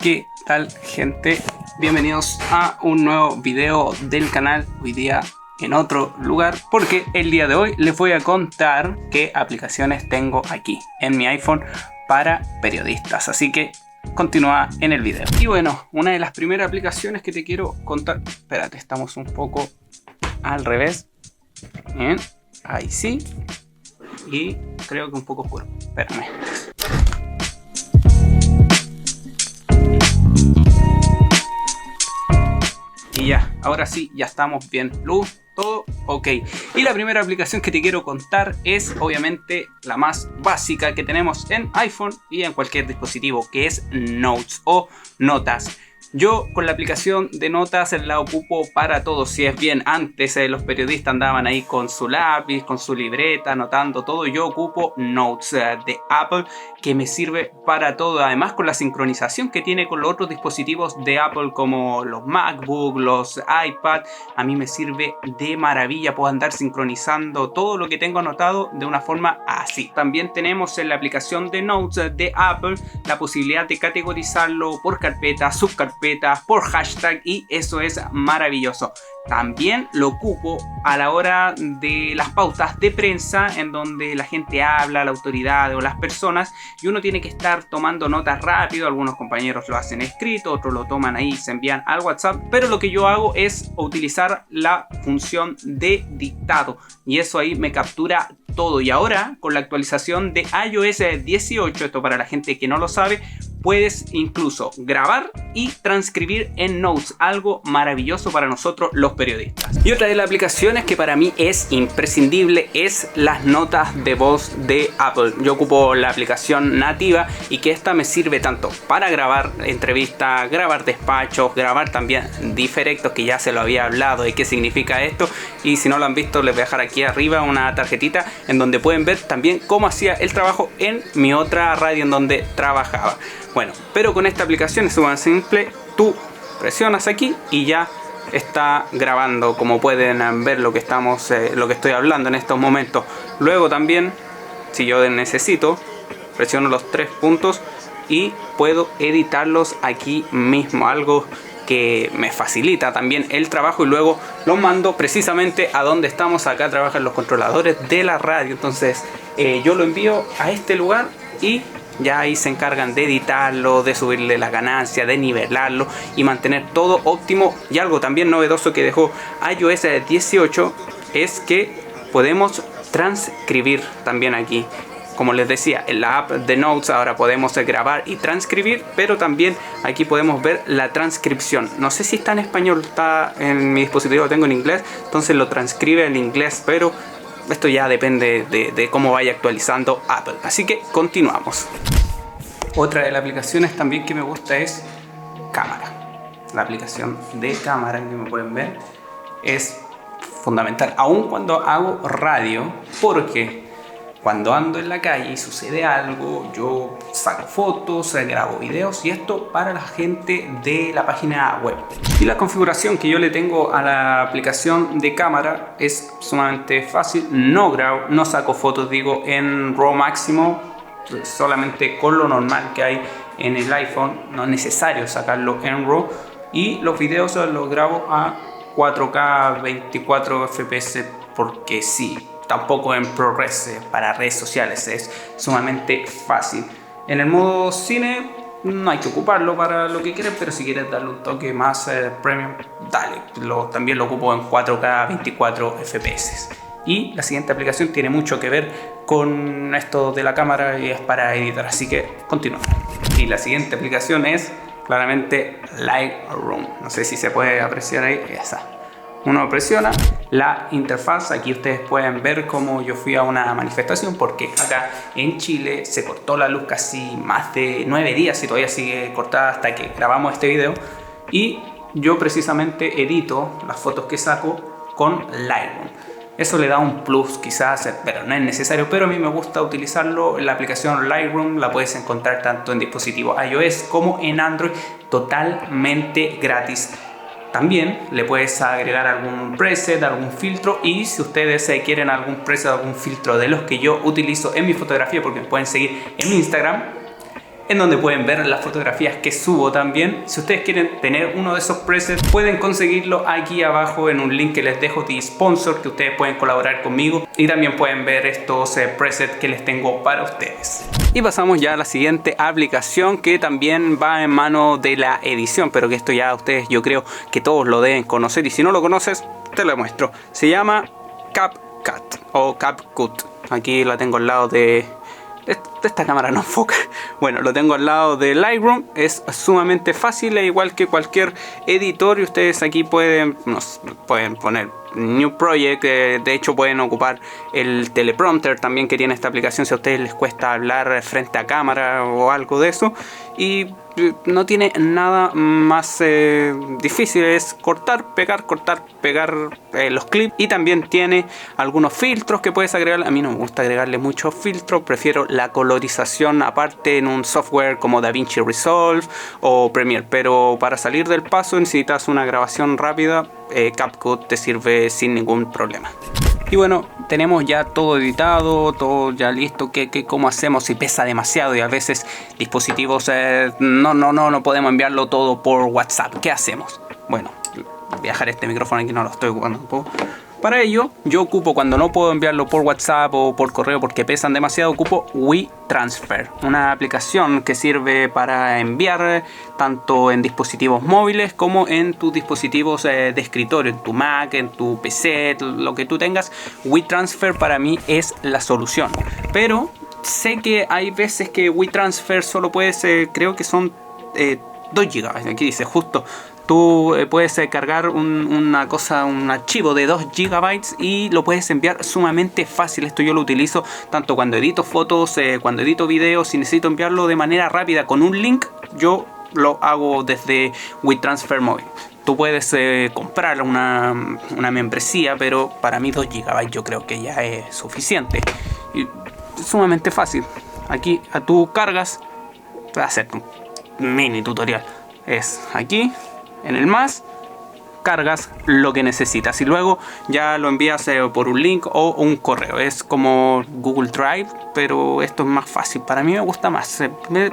¿Qué tal, gente? Bienvenidos a un nuevo video del canal. Hoy día en otro lugar, porque el día de hoy les voy a contar qué aplicaciones tengo aquí en mi iPhone para periodistas, así que continúa en el video. Y bueno, una de las primeras aplicaciones que te quiero contar, espérate, estamos un poco al revés. Bien, ahí sí, y creo que un poco oscuro, espérame. Y ya, ahora sí, ya estamos bien. Luz, todo ok. Y la primera aplicación que te quiero contar es obviamente la más básica que tenemos en iPhone y en cualquier dispositivo, que es Notes o Notas. Yo con la aplicación de Notas la ocupo para todo. Si es bien, antes los periodistas andaban ahí con su lápiz, con su libreta, anotando todo. Yo ocupo Notes de Apple, que me sirve para todo. Además, con la sincronización que tiene con los otros dispositivos de Apple, como los MacBook, los iPad, a mí me sirve de maravilla. Puedo andar sincronizando todo lo que tengo anotado de una forma así. También tenemos en la aplicación de Notes de Apple la posibilidad de categorizarlo por carpeta, subcarpeta, por hashtag, y eso es maravilloso. También lo ocupo a la hora de las pautas de prensa, en donde la gente habla, la autoridad o las personas, y uno tiene que estar tomando notas rápido. Algunos compañeros lo hacen escrito, otros lo toman ahí y se envían al WhatsApp, pero lo que yo hago es utilizar la función de dictado, y eso ahí me captura todo. Y ahora con la actualización de iOS 18, esto para la gente que no lo sabe, puedes incluso grabar y transcribir en Notes, algo maravilloso para nosotros los periodistas. Y otra de las aplicaciones que para mí es imprescindible es las notas de voz de Apple. Yo ocupo la aplicación nativa, y que esta me sirve tanto para grabar entrevistas, grabar despachos, grabar también diferectos, que ya se lo había hablado de qué significa esto, y si no lo han visto les voy a dejar aquí arriba una tarjetita en donde pueden ver también cómo hacía el trabajo en mi otra radio en donde trabajaba. Bueno, pero con esta aplicación es súper simple. Tú presionas aquí y ya está grabando, como pueden ver lo que estoy hablando en estos momentos. Luego también, si yo necesito, presiono los tres puntos y puedo editarlos aquí mismo, algo que me facilita también el trabajo, y luego lo mando precisamente a donde estamos. Acá trabajan los controladores de la radio, entonces yo lo envío a este lugar y ya ahí se encargan de editarlo, de subirle la ganancia, de nivelarlo y mantener todo óptimo. Y algo también novedoso que dejó iOS 18 es que podemos transcribir también aquí. Como les decía, en la app de Notes ahora podemos grabar y transcribir, pero también aquí podemos ver la transcripción. No sé si está en español, está en mi dispositivo, lo tengo en inglés, entonces lo transcribe en inglés, pero esto ya depende de cómo vaya actualizando Apple. Así que continuamos. Otra de las aplicaciones también que me gusta es cámara. La aplicación de cámara que me pueden ver es fundamental, aun cuando hago radio, porque cuando ando en la calle y sucede algo, yo saco fotos, grabo videos, y esto para la gente de la página web. Y la configuración que yo le tengo a la aplicación de cámara es sumamente fácil. No grabo, no saco fotos, digo, en RAW máximo, solamente con lo normal que hay en el iPhone. No es necesario sacarlo en RAW, y los videos los grabo a 4K 24 FPS porque sí. Tampoco en ProRes para redes sociales, es sumamente fácil. En el modo cine no hay que ocuparlo para lo que quieres, pero si quieres darle un toque más premium, dale. También lo ocupo en 4K 24 FPS. Y la siguiente aplicación tiene mucho que ver con esto de la cámara y es para editar, así que continúa. Y la siguiente aplicación es claramente Lightroom. No sé si se puede apreciar ahí, esa. Uno presiona la interfaz. Aquí ustedes pueden ver cómo yo fui a una manifestación, porque acá en Chile se cortó la luz casi más de 9 días y todavía sigue cortada hasta que grabamos este video, y yo precisamente edito las fotos que saco con Lightroom. Eso le da un plus quizás, pero no es necesario, pero a mí me gusta utilizarlo. La aplicación Lightroom la puedes encontrar tanto en dispositivos iOS como en Android, totalmente gratis. También le puedes agregar algún preset, algún filtro, y si ustedes quieren algún preset, algún filtro de los que yo utilizo en mi fotografía, porque me pueden seguir en mi Instagram, en donde pueden ver las fotografías que subo también. Si ustedes quieren tener uno de esos presets, pueden conseguirlo aquí abajo en un link que les dejo de sponsor, que ustedes pueden colaborar conmigo y también pueden ver estos presets que les tengo para ustedes. Y pasamos ya a la siguiente aplicación, que también va en mano de la edición, pero que esto ya ustedes, yo creo que todos lo deben conocer, y si no lo conoces te lo muestro. Se llama CapCut o CapCut. Aquí la tengo al lado de esta cámara, no enfoca. Bueno, lo tengo al lado de Lightroom. Es sumamente fácil, e igual que cualquier editor, y ustedes aquí pueden poner New Project. De hecho pueden ocupar el teleprompter también que tiene esta aplicación si a ustedes les cuesta hablar frente a cámara o algo de eso, y no tiene nada más difícil. Es cortar, pegar los clips, y también tiene algunos filtros que puedes agregar. A mí no me gusta agregarle muchos filtros, prefiero la colorización aparte en un software como DaVinci Resolve o Premiere, pero para salir del paso necesitas una grabación rápida. CapCut te sirve sin ningún problema. Y bueno, tenemos ya todo editado, todo ya listo. ¿Cómo hacemos si pesa demasiado y a veces dispositivos no podemos enviarlo todo por WhatsApp? ¿Qué hacemos? Bueno, voy a dejar este micrófono aquí, no lo estoy ocupando un poco. Para ello, yo ocupo, cuando no puedo enviarlo por WhatsApp o por correo porque pesan demasiado, ocupo WeTransfer, una aplicación que sirve para enviar tanto en dispositivos móviles como en tus dispositivos de escritorio, en tu Mac, en tu PC, lo que tú tengas. WeTransfer para mí es la solución. Pero sé que hay veces que WeTransfer solo puedes, creo que son 2 GB. Aquí dice justo. Tú puedes cargar un archivo de 2 GB y lo puedes enviar sumamente fácil. Esto yo lo utilizo tanto cuando edito fotos, cuando edito videos. Si necesito enviarlo de manera rápida con un link, yo lo hago desde WeTransfer móvil. Tú puedes comprar una membresía, pero para mí 2 GB yo creo que ya es suficiente. Y es sumamente fácil. Aquí tú cargas, voy a hacer un mini tutorial. Es aquí. En el más, cargas lo que necesitas y luego ya lo envías por un link o un correo. Es como Google Drive, pero esto es más fácil. Para mí me gusta más,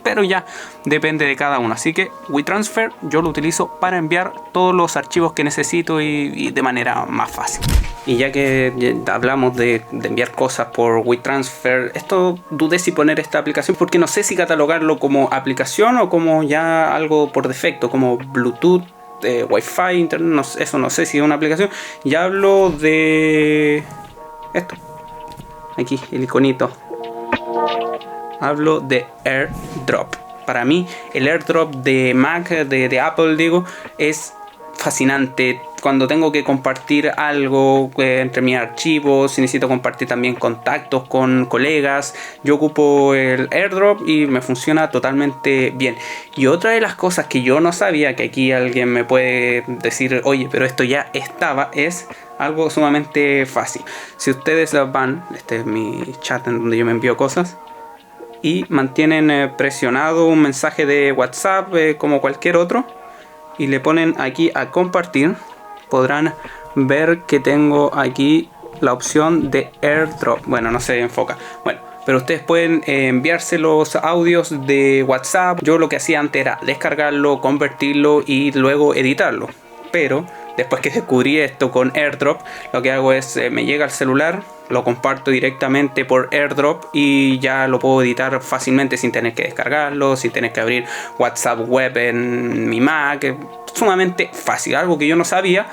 pero ya depende de cada uno. Así que WeTransfer yo lo utilizo para enviar todos los archivos que necesito y de manera más fácil. Y ya que hablamos de enviar cosas por WeTransfer, esto dudé si poner esta aplicación porque no sé si catalogarlo como aplicación o como ya algo por defecto, como Bluetooth, Wi-Fi, internet, eso no sé si es una aplicación. Ya hablo de esto, aquí el iconito. Hablo de AirDrop. Para mí el AirDrop de Mac, de Apple digo, es fascinante. Cuando tengo que compartir algo entre mis archivos, si necesito compartir también contactos con colegas, yo ocupo el AirDrop y me funciona totalmente bien. Y otra de las cosas que yo no sabía, que aquí alguien me puede decir, oye, pero esto ya estaba, es algo sumamente fácil. Si ustedes van, este es mi chat en donde yo me envío cosas, y mantienen presionado un mensaje de WhatsApp como cualquier otro, y le ponen aquí a compartir, podrán ver que tengo aquí la opción de AirDrop. Bueno, no se enfoca. Bueno, pero ustedes pueden enviarse los audios de WhatsApp. Yo lo que hacía antes era descargarlo, convertirlo y luego editarlo. Pero después que descubrí esto con AirDrop, lo que hago es me llega al celular, lo comparto directamente por AirDrop y ya lo puedo editar fácilmente sin tener que descargarlo, sin tener que abrir WhatsApp web en mi Mac. Sumamente fácil, algo que yo no sabía,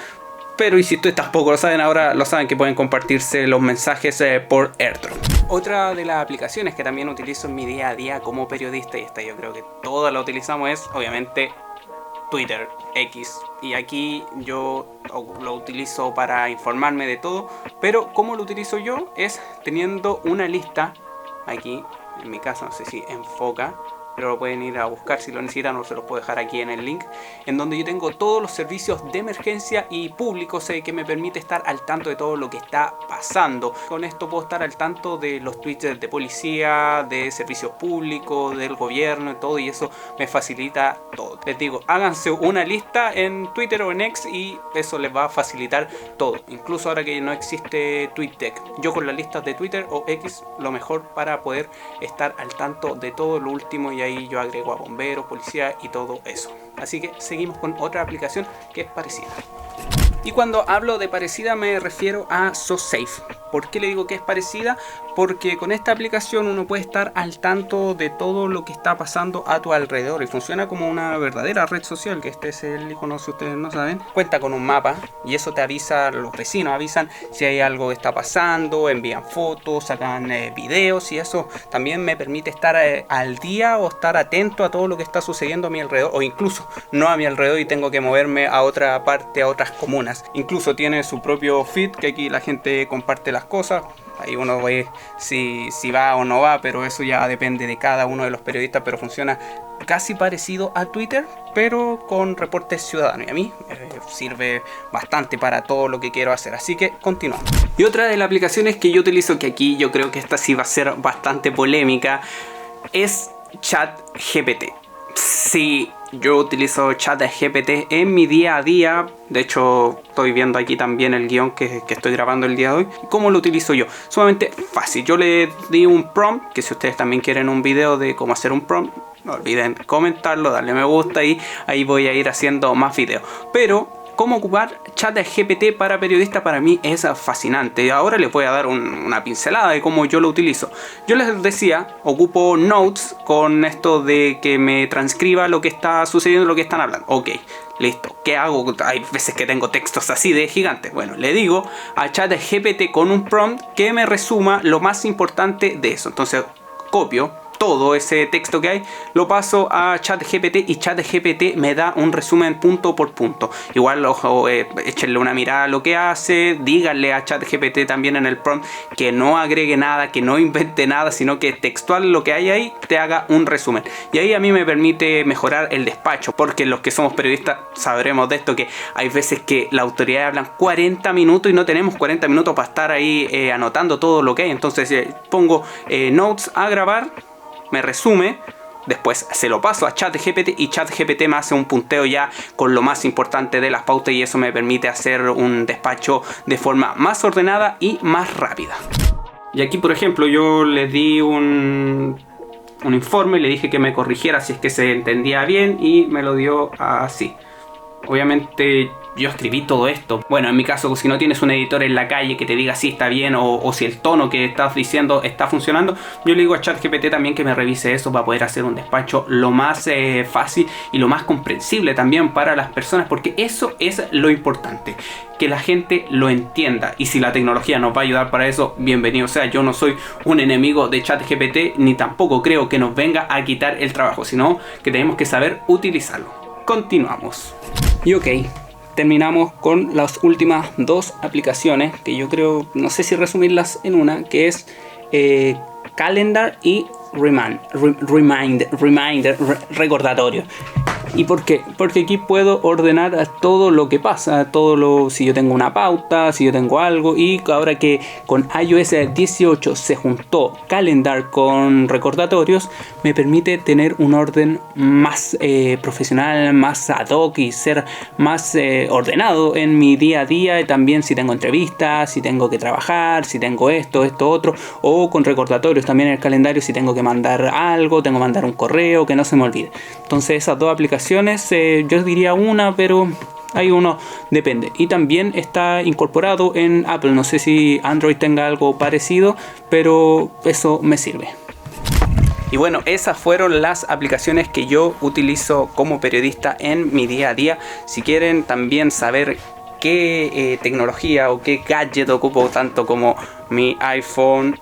pero y si ustedes tampoco lo saben, ahora lo saben, que pueden compartirse los mensajes por AirDrop. Otra de las aplicaciones que también utilizo en mi día a día como periodista, y esta yo creo que todas la utilizamos, es obviamente Twitter, X, y aquí yo lo utilizo para informarme de todo, pero como lo utilizo yo es teniendo una lista aquí en mi casa, no sé si enfoca, pero lo pueden ir a buscar si lo necesitan, o se los puedo dejar aquí en el link, en donde yo tengo todos los servicios de emergencia y públicos que me permite estar al tanto de todo lo que está pasando. Con esto puedo estar al tanto de los tweets de policía, de servicios públicos, del gobierno y todo, y eso me facilita todo. Les digo, háganse una lista en Twitter o en X y eso les va a facilitar todo, incluso ahora que no existe TweetDeck. Yo con las listas de Twitter o X, lo mejor para poder estar al tanto de todo lo último, y ahí yo agrego a bomberos, policía y todo eso. Así que seguimos con otra aplicación que es parecida. Y cuando hablo de parecida me refiero a SoSafe. ¿Por qué le digo que es parecida? Porque con esta aplicación uno puede estar al tanto de todo lo que está pasando a tu alrededor y funciona como una verdadera red social, que este es el icono si ustedes no saben. Cuenta con un mapa y eso te avisa, los vecinos avisan si hay algo que está pasando, envían fotos, sacan videos, y eso también me permite estar al día o estar atento a todo lo que está sucediendo a mi alrededor, o incluso no a mi alrededor y tengo que moverme a otra parte, a otras comunas. Incluso tiene su propio feed, que aquí la gente comparte las cosas. Ahí uno ve si va o no va, pero eso ya depende de cada uno de los periodistas, pero funciona casi parecido a Twitter, pero con reportes ciudadanos, y a mí sirve bastante para todo lo que quiero hacer, así que continuamos. Y otra de las aplicaciones que yo utilizo, que aquí yo creo que esta sí va a ser bastante polémica, es ChatGPT. Sí, yo utilizo ChatGPT en mi día a día. De hecho, estoy viendo aquí también el guión que estoy grabando el día de hoy. ¿Cómo lo utilizo yo? Sumamente fácil. Yo le di un prompt, que si ustedes también quieren un video de cómo hacer un prompt, no olviden comentarlo, darle me gusta y ahí voy a ir haciendo más videos. Pero cómo ocupar ChatGPT para periodistas para mí es fascinante. Ahora les voy a dar una pincelada de cómo yo lo utilizo. Yo les decía, ocupo Notes con esto de que me transcriba lo que está sucediendo, lo que están hablando. Ok, listo. ¿Qué hago? Hay veces que tengo textos así de gigantes. Bueno, le digo a ChatGPT con un prompt que me resuma lo más importante de eso. Entonces copio todo ese texto que hay, lo paso a ChatGPT y ChatGPT me da un resumen punto por punto. Igual, ojo, échenle una mirada a lo que hace, díganle a ChatGPT también en el prompt que no agregue nada, que no invente nada, sino que textual lo que hay ahí te haga un resumen. Y ahí a mí me permite mejorar el despacho, porque los que somos periodistas sabremos de esto, que hay veces que la autoridad hablan 40 minutos y no tenemos 40 minutos para estar ahí anotando todo lo que hay. Entonces pongo Notes a grabar, me resume, después se lo paso a ChatGPT y ChatGPT me hace un punteo ya con lo más importante de las pautas, y eso me permite hacer un despacho de forma más ordenada y más rápida. Y aquí, por ejemplo, yo le di un informe, le dije que me corrigiera si es que se entendía bien y me lo dio así. Obviamente yo escribí todo esto. Bueno, en mi caso, si no tienes un editor en la calle que te diga si está bien o si el tono que estás diciendo está funcionando, yo le digo a ChatGPT también que me revise eso para poder hacer un despacho lo más fácil y lo más comprensible también para las personas, porque eso es lo importante, que la gente lo entienda. Y si la tecnología nos va a ayudar para eso, bienvenido sea. Yo no soy un enemigo de ChatGPT, ni tampoco creo que nos venga a quitar el trabajo, sino que tenemos que saber utilizarlo. Continuamos. Y ok, terminamos con las últimas dos aplicaciones que yo creo, no sé si resumirlas en una, que es Calendar y recordatorio. ¿Y por qué? Porque aquí puedo ordenar todo lo que pasa, si yo tengo una pauta, si yo tengo algo. Y ahora que con iOS 18 se juntó Calendar con recordatorios, me permite tener un orden más profesional, más ad hoc y ser más ordenado en mi día a día. Y también si tengo entrevistas, si tengo que trabajar, si tengo esto, otro, o con recordatorios también en el calendario, si tengo que mandar algo, tengo que mandar un correo, que no se me olvide. Entonces esas dos aplicaciones, yo diría una, pero hay uno, depende. Y también está incorporado en Apple. No sé si Android tenga algo parecido, pero eso me sirve. Y bueno, esas fueron las aplicaciones que yo utilizo como periodista en mi día a día. Si quieren también saber qué tecnología o qué gadget ocupo, tanto como mi iPhone,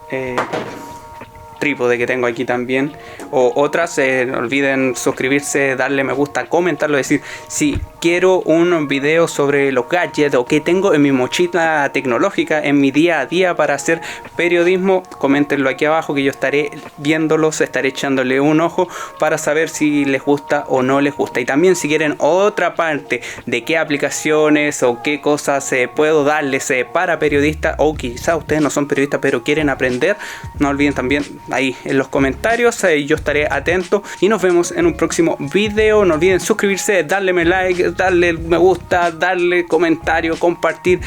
trípode que tengo aquí también, o otras, no olviden suscribirse, darle me gusta, comentarlo, decir si quiero un video sobre los gadgets o qué tengo en mi mochila tecnológica en mi día a día para hacer periodismo. Coméntenlo aquí abajo, que yo estaré viéndolos, estaré echándole un ojo para saber si les gusta o no les gusta. Y también si quieren otra parte de qué aplicaciones o qué cosas puedo darles para periodistas, o quizá ustedes no son periodistas pero quieren aprender, no olviden también ahí en los comentarios, yo estaré atento y nos vemos en un próximo video. No olviden suscribirse, darle like, darle me gusta, darle comentario, compartir,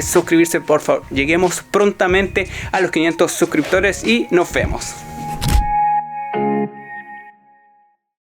suscribirse por favor. Lleguemos prontamente a los 500 suscriptores y nos vemos.